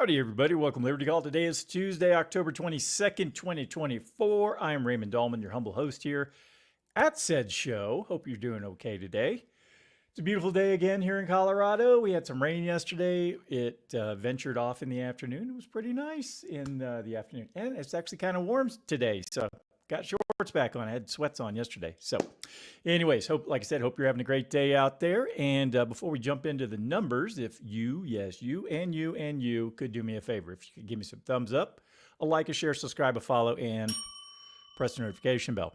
Howdy, everybody. Welcome to Liberty Call. Today is Tuesday, October 22nd, 2024. I am Raymond Dahlman, your humble host here at said show. Hope you're doing okay today. It's a beautiful day again here in Colorado. We had some rain yesterday. It ventured off in the afternoon. It was pretty nice in the afternoon. And it's actually kind of warm today. So got shorts back on. I had sweats on yesterday. So anyways, like I said, hope you're having a great day out there. And before we jump into the numbers, if you, yes, you and you and you could do me a favor, if you could give me some thumbs up, a like, a share, subscribe, a follow, and press the notification bell.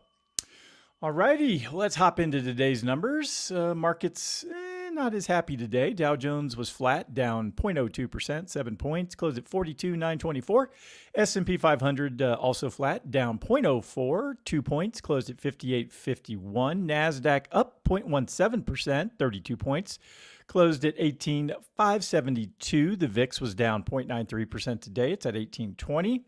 Alrighty, let's hop into today's numbers. Markets not as happy today. Dow Jones was flat, down 0.02%, 7 points, closed at 42,924. S&P 500 also flat, down 0.04, 2 points, closed at 5851. NASDAQ up 0.17%, 32 points, closed at 18,572. The VIX was down 0.93% today. It's at 1820.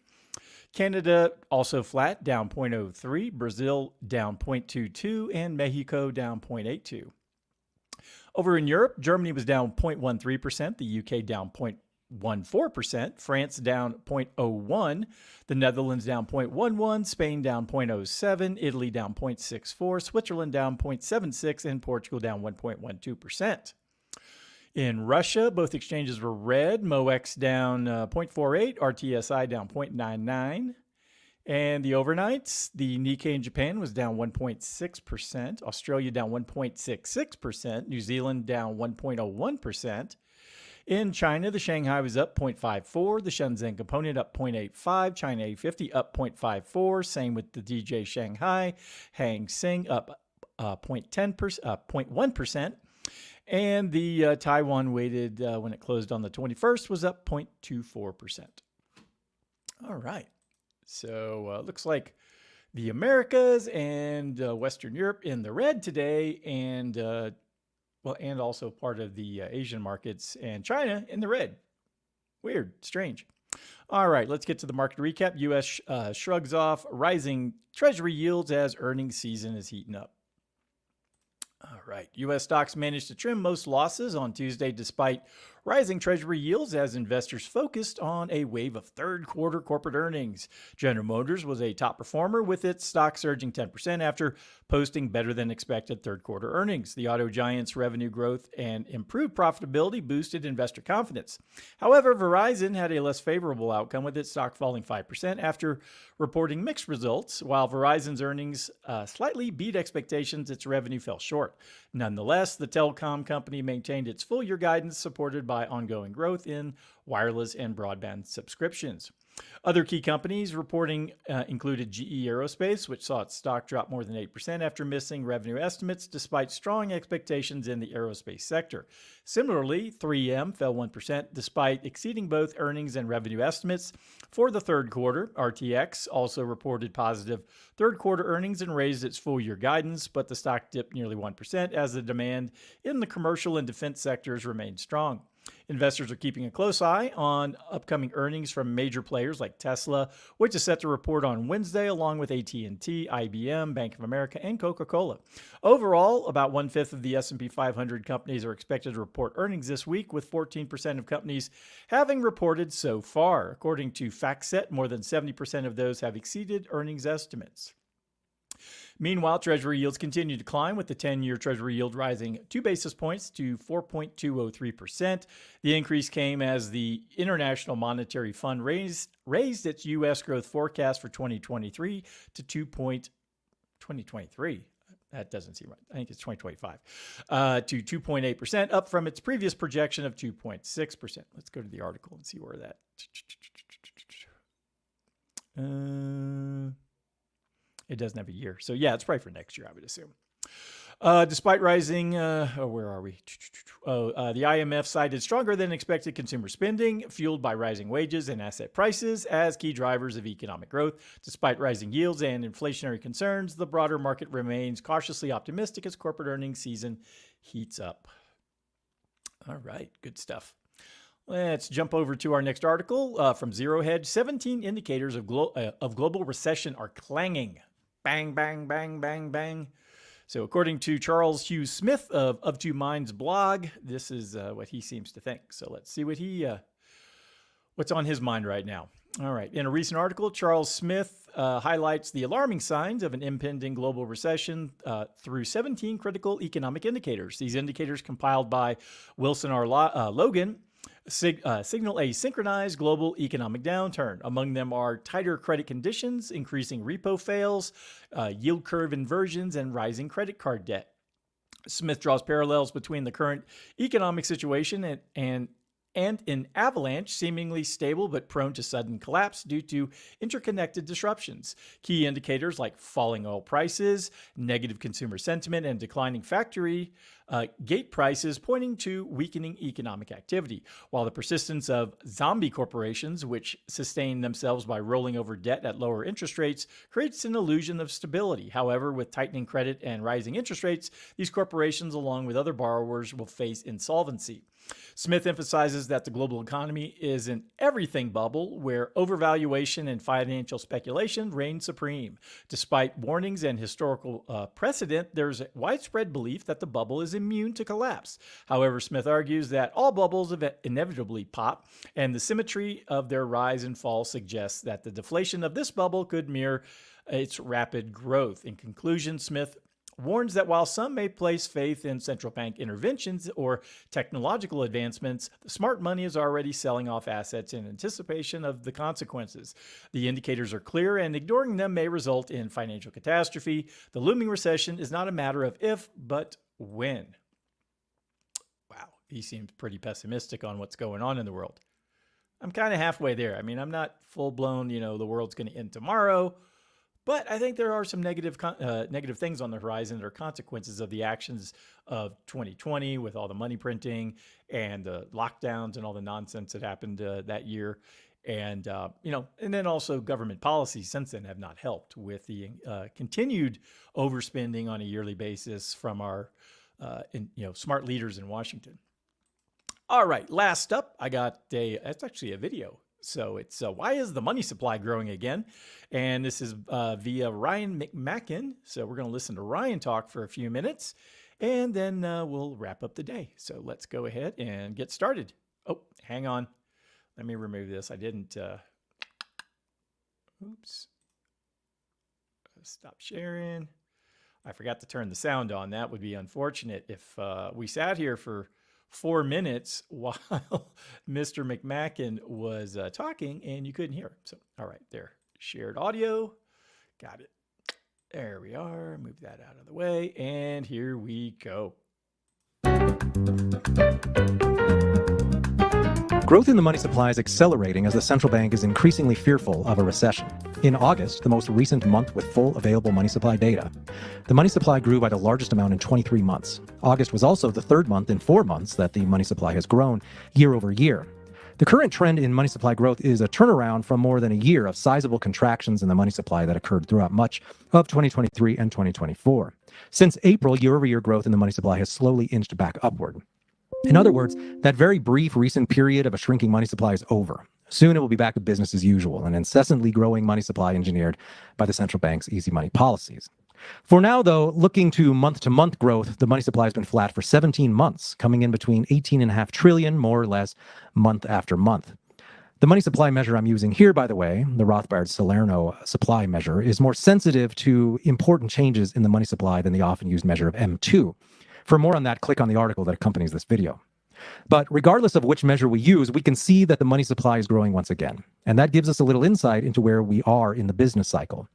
Canada also flat, down 0.03. Brazil down 0.22, and Mexico down 0.82. Over in Europe, Germany was down 0.13%, the UK down 0.14%, France down 0.01%, the Netherlands down 0.11%, Spain down 0.07%, Italy down 0.64%, Switzerland down 0.76%, and Portugal down 1.12%. In Russia, both exchanges were red. MOEX down 0.48, RTSI down 0.99. And the overnights, the Nikkei in Japan was down 1.6%, Australia down 1.66%, New Zealand down 1.01%. In China, the Shanghai was up 0.54, the Shenzhen Component up 0.85, China A50 up 0.54, same with the DJ Shanghai, Hang Seng up 0.1%. And the Taiwan weighted when it closed on the 21st was up 0.24%. All right. So looks like the Americas and Western Europe in the red today, and and also part of the Asian markets and China in the red. Weird, strange. All right, let's get to the market recap. U.S. Shrugs off rising Treasury yields as earnings season is heating up. All right. U.S. stocks managed to trim most losses on Tuesday despite rising Treasury yields as investors focused on a wave of third quarter corporate earnings. General Motors was a top performer with its stock surging 10% after posting better than expected third quarter earnings. The auto giant's revenue growth and improved profitability boosted investor confidence. However, Verizon had a less favorable outcome with its stock falling 5% after reporting mixed results. While Verizon's earnings slightly beat expectations, its revenue fell short. Nonetheless, the telecom company maintained its full-year guidance supported by ongoing growth in wireless and broadband subscriptions. Other key companies reporting included GE Aerospace, which saw its stock drop more than 8% after missing revenue estimates despite strong expectations in the aerospace sector. Similarly, 3M fell 1% despite exceeding both earnings and revenue estimates for the third quarter. RTX also reported positive third quarter earnings and raised its full-year guidance, but the stock dipped nearly 1% as the demand in the commercial and defense sectors remained strong. Investors are keeping a close eye on upcoming earnings from major players like Tesla, which is set to report on Wednesday, along with AT&T, IBM, Bank of America, and Coca-Cola. Overall, about 1/5 of the S&P 500 companies are expected to report earnings this week, with 14% of companies having reported so far. According to FactSet, more than 70% of those have exceeded earnings estimates. Meanwhile, Treasury yields continue to climb, with the 10-year Treasury yield rising 2 basis points to 4.203%. The increase came as the International Monetary Fund raised its U.S. growth forecast for 2023 to 2023. That doesn't seem right. I think it's 2025 to 2.8%, up from its previous projection of 2.6%. Let's go to the article and see where that. It doesn't have a year. So yeah, it's probably for next year, I would assume. Despite rising, where are we? The IMF cited stronger than expected consumer spending, fueled by rising wages and asset prices as key drivers of economic growth. Despite rising yields and inflationary concerns, the broader market remains cautiously optimistic as corporate earnings season heats up. All right, good stuff. Let's jump over to our next article from Zero Hedge. 17 indicators of global recession are clanging. Bang, bang, bang, bang, bang. So according to Charles Hughes Smith of Two Minds blog, this is what he seems to think. So let's see what he what's on his mind right now. All right. In a recent article, Charles Smith highlights the alarming signs of an impending global recession through 17 critical economic indicators. These indicators, compiled by Wilson R. Logan, signal a synchronized global economic downturn. Among them are tighter credit conditions, increasing repo fails, yield curve inversions, and rising credit card debt. Smith draws parallels between the current economic situation and an avalanche, seemingly stable but prone to sudden collapse due to interconnected disruptions. Key indicators like falling oil prices, negative consumer sentiment, and declining factory gate prices pointing to weakening economic activity, while the persistence of zombie corporations, which sustain themselves by rolling over debt at lower interest rates, creates an illusion of stability. However, with tightening credit and rising interest rates, these corporations, along with other borrowers, will face insolvency. Smith emphasizes that the global economy is an everything bubble where overvaluation and financial speculation reign supreme. Despite warnings and historical precedent, there's a widespread belief that the bubble is immune to collapse. However, Smith argues that all bubbles inevitably pop, and the symmetry of their rise and fall suggests that the deflation of this bubble could mirror its rapid growth. In conclusion, Smith warns that while some may place faith in central bank interventions or technological advancements, the smart money is already selling off assets in anticipation of the consequences. The indicators are clear, and ignoring them may result in financial catastrophe. The looming recession is not a matter of if, but when. Wow, he seems pretty pessimistic on what's going on in the world. I'm kind of halfway there. I mean, I'm not full-blown, the world's going to end tomorrow. But I think there are some negative things on the horizon that are consequences of the actions of 2020 with all the money printing and the lockdowns and all the nonsense that happened that year. And, and then also government policies since then have not helped with the continued overspending on a yearly basis from our, smart leaders in Washington. All right, last up, I got it's actually a video. So it's why is the money supply growing again? And this is via Ryan McMacken. So we're going to listen to Ryan talk for a few minutes, and then we'll wrap up the day. So let's go ahead and get started. Oh, hang on. Let me remove this. I didn't. Oops. Stop sharing. I forgot to turn the sound on. That would be unfortunate if we sat here for 4 minutes while Mr. McMacken was talking and you couldn't hear him. So, all right, there. Shared audio. Got it. There we are. Move that out of the way. And here we go. Growth in the money supply is accelerating as the central bank is increasingly fearful of a recession. In August, the most recent month with full available money supply data, the money supply grew by the largest amount in 23 months. August was also the third month in 4 months that the money supply has grown year over year. The current trend in money supply growth is a turnaround from more than a year of sizable contractions in the money supply that occurred throughout much of 2023 and 2024. Since April, year-over-year growth in the money supply has slowly inched back upward. In other words, that very brief recent period of a shrinking money supply is over. Soon it will be back to business as usual, an incessantly growing money supply engineered by the central bank's easy money policies. For now, though, looking to month growth, the money supply has been flat for 17 months, coming in between 18.5 trillion, more or less, month after month. The money supply measure I'm using here, by the way, the Rothbard-Salerno supply measure, is more sensitive to important changes in the money supply than the often used measure of M2. For more on that, click on the article that accompanies this video. But regardless of which measure we use, we can see that the money supply is growing once again. And that gives us a little insight into where we are in the business cycle.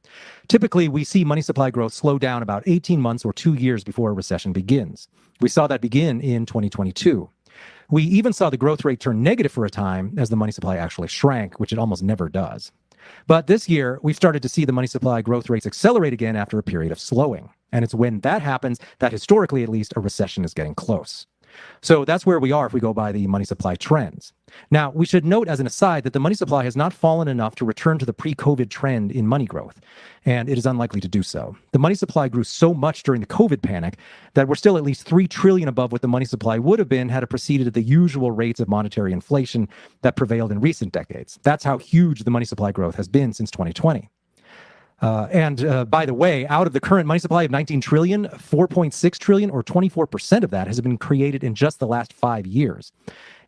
Typically, we see money supply growth slow down about 18 months or 2 years before a recession begins. We saw that begin in 2022. We even saw the growth rate turn negative for a time as the money supply actually shrank, which it almost never does. But this year, we've started to see the money supply growth rates accelerate again after a period of slowing. And it's when that happens that historically, at least, a recession is getting close. So that's where we are if we go by the money supply trends. Now, we should note as an aside that the money supply has not fallen enough to return to the pre-COVID trend in money growth, and it is unlikely to do so. The money supply grew so much during the COVID panic that we're still at least 3 trillion above what the money supply would have been had it proceeded at the usual rates of monetary inflation that prevailed in recent decades. That's how huge the money supply growth has been since 2020. And by the way, out of the current money supply of 19 trillion, 4.6 trillion or 24% of that has been created in just the last 5 years.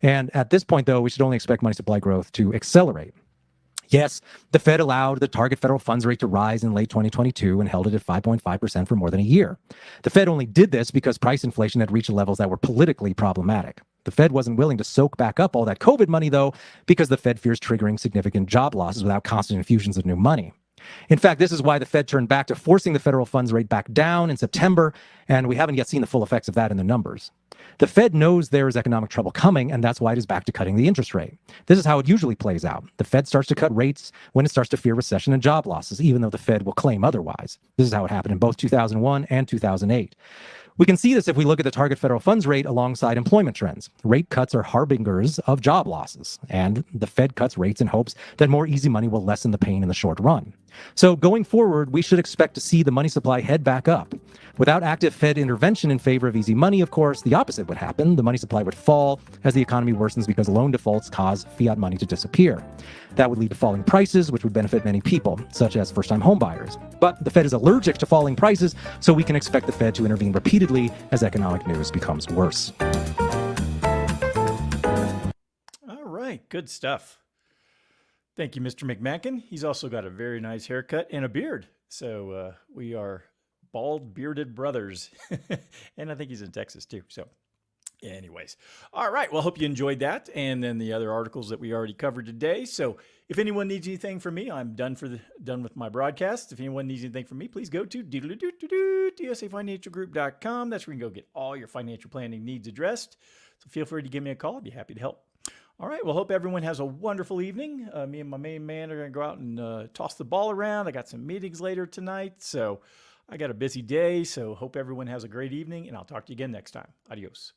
And at this point, though, we should only expect money supply growth to accelerate. Yes, the Fed allowed the target federal funds rate to rise in late 2022 and held it at 5.5% for more than a year. The Fed only did this because price inflation had reached levels that were politically problematic. The Fed wasn't willing to soak back up all that COVID money, though, because the Fed fears triggering significant job losses without constant infusions of new money. In fact, this is why the Fed turned back to forcing the federal funds rate back down in September, and we haven't yet seen the full effects of that in the numbers. The Fed knows there is economic trouble coming, and that's why it is back to cutting the interest rate. This is how it usually plays out. The Fed starts to cut rates when it starts to fear recession and job losses, even though the Fed will claim otherwise. This is how it happened in both 2001 and 2008. We can see this if we look at the target federal funds rate alongside employment trends. Rate cuts are harbingers of job losses, and the Fed cuts rates in hopes that more easy money will lessen the pain in the short run. So going forward, we should expect to see the money supply head back up. Without active Fed intervention in favor of easy money, of course, the opposite would happen. The money supply would fall as the economy worsens because loan defaults cause fiat money to disappear. That would lead to falling prices, which would benefit many people, such as first-time homebuyers. But the Fed is allergic to falling prices, so we can expect the Fed to intervene repeatedly as economic news becomes worse. All right, good stuff. Thank you, Mr. McMacken. He's also got a very nice haircut and a beard. So we are bald bearded brothers. And I think he's in Texas too. So anyways, all right. Well, hope you enjoyed that. And then the other articles that we already covered today. So if anyone needs anything from me, I'm done with my broadcast. If anyone needs anything from me, please go to DSAFinancialGroup.com. That's where you can go get all your financial planning needs addressed. So feel free to give me a call. I'd be happy to help. All right. Well, hope everyone has a wonderful evening. Me and my main man are going to go out and toss the ball around. I got some meetings later tonight. So I got a busy day. So hope everyone has a great evening, and I'll talk to you again next time. Adios.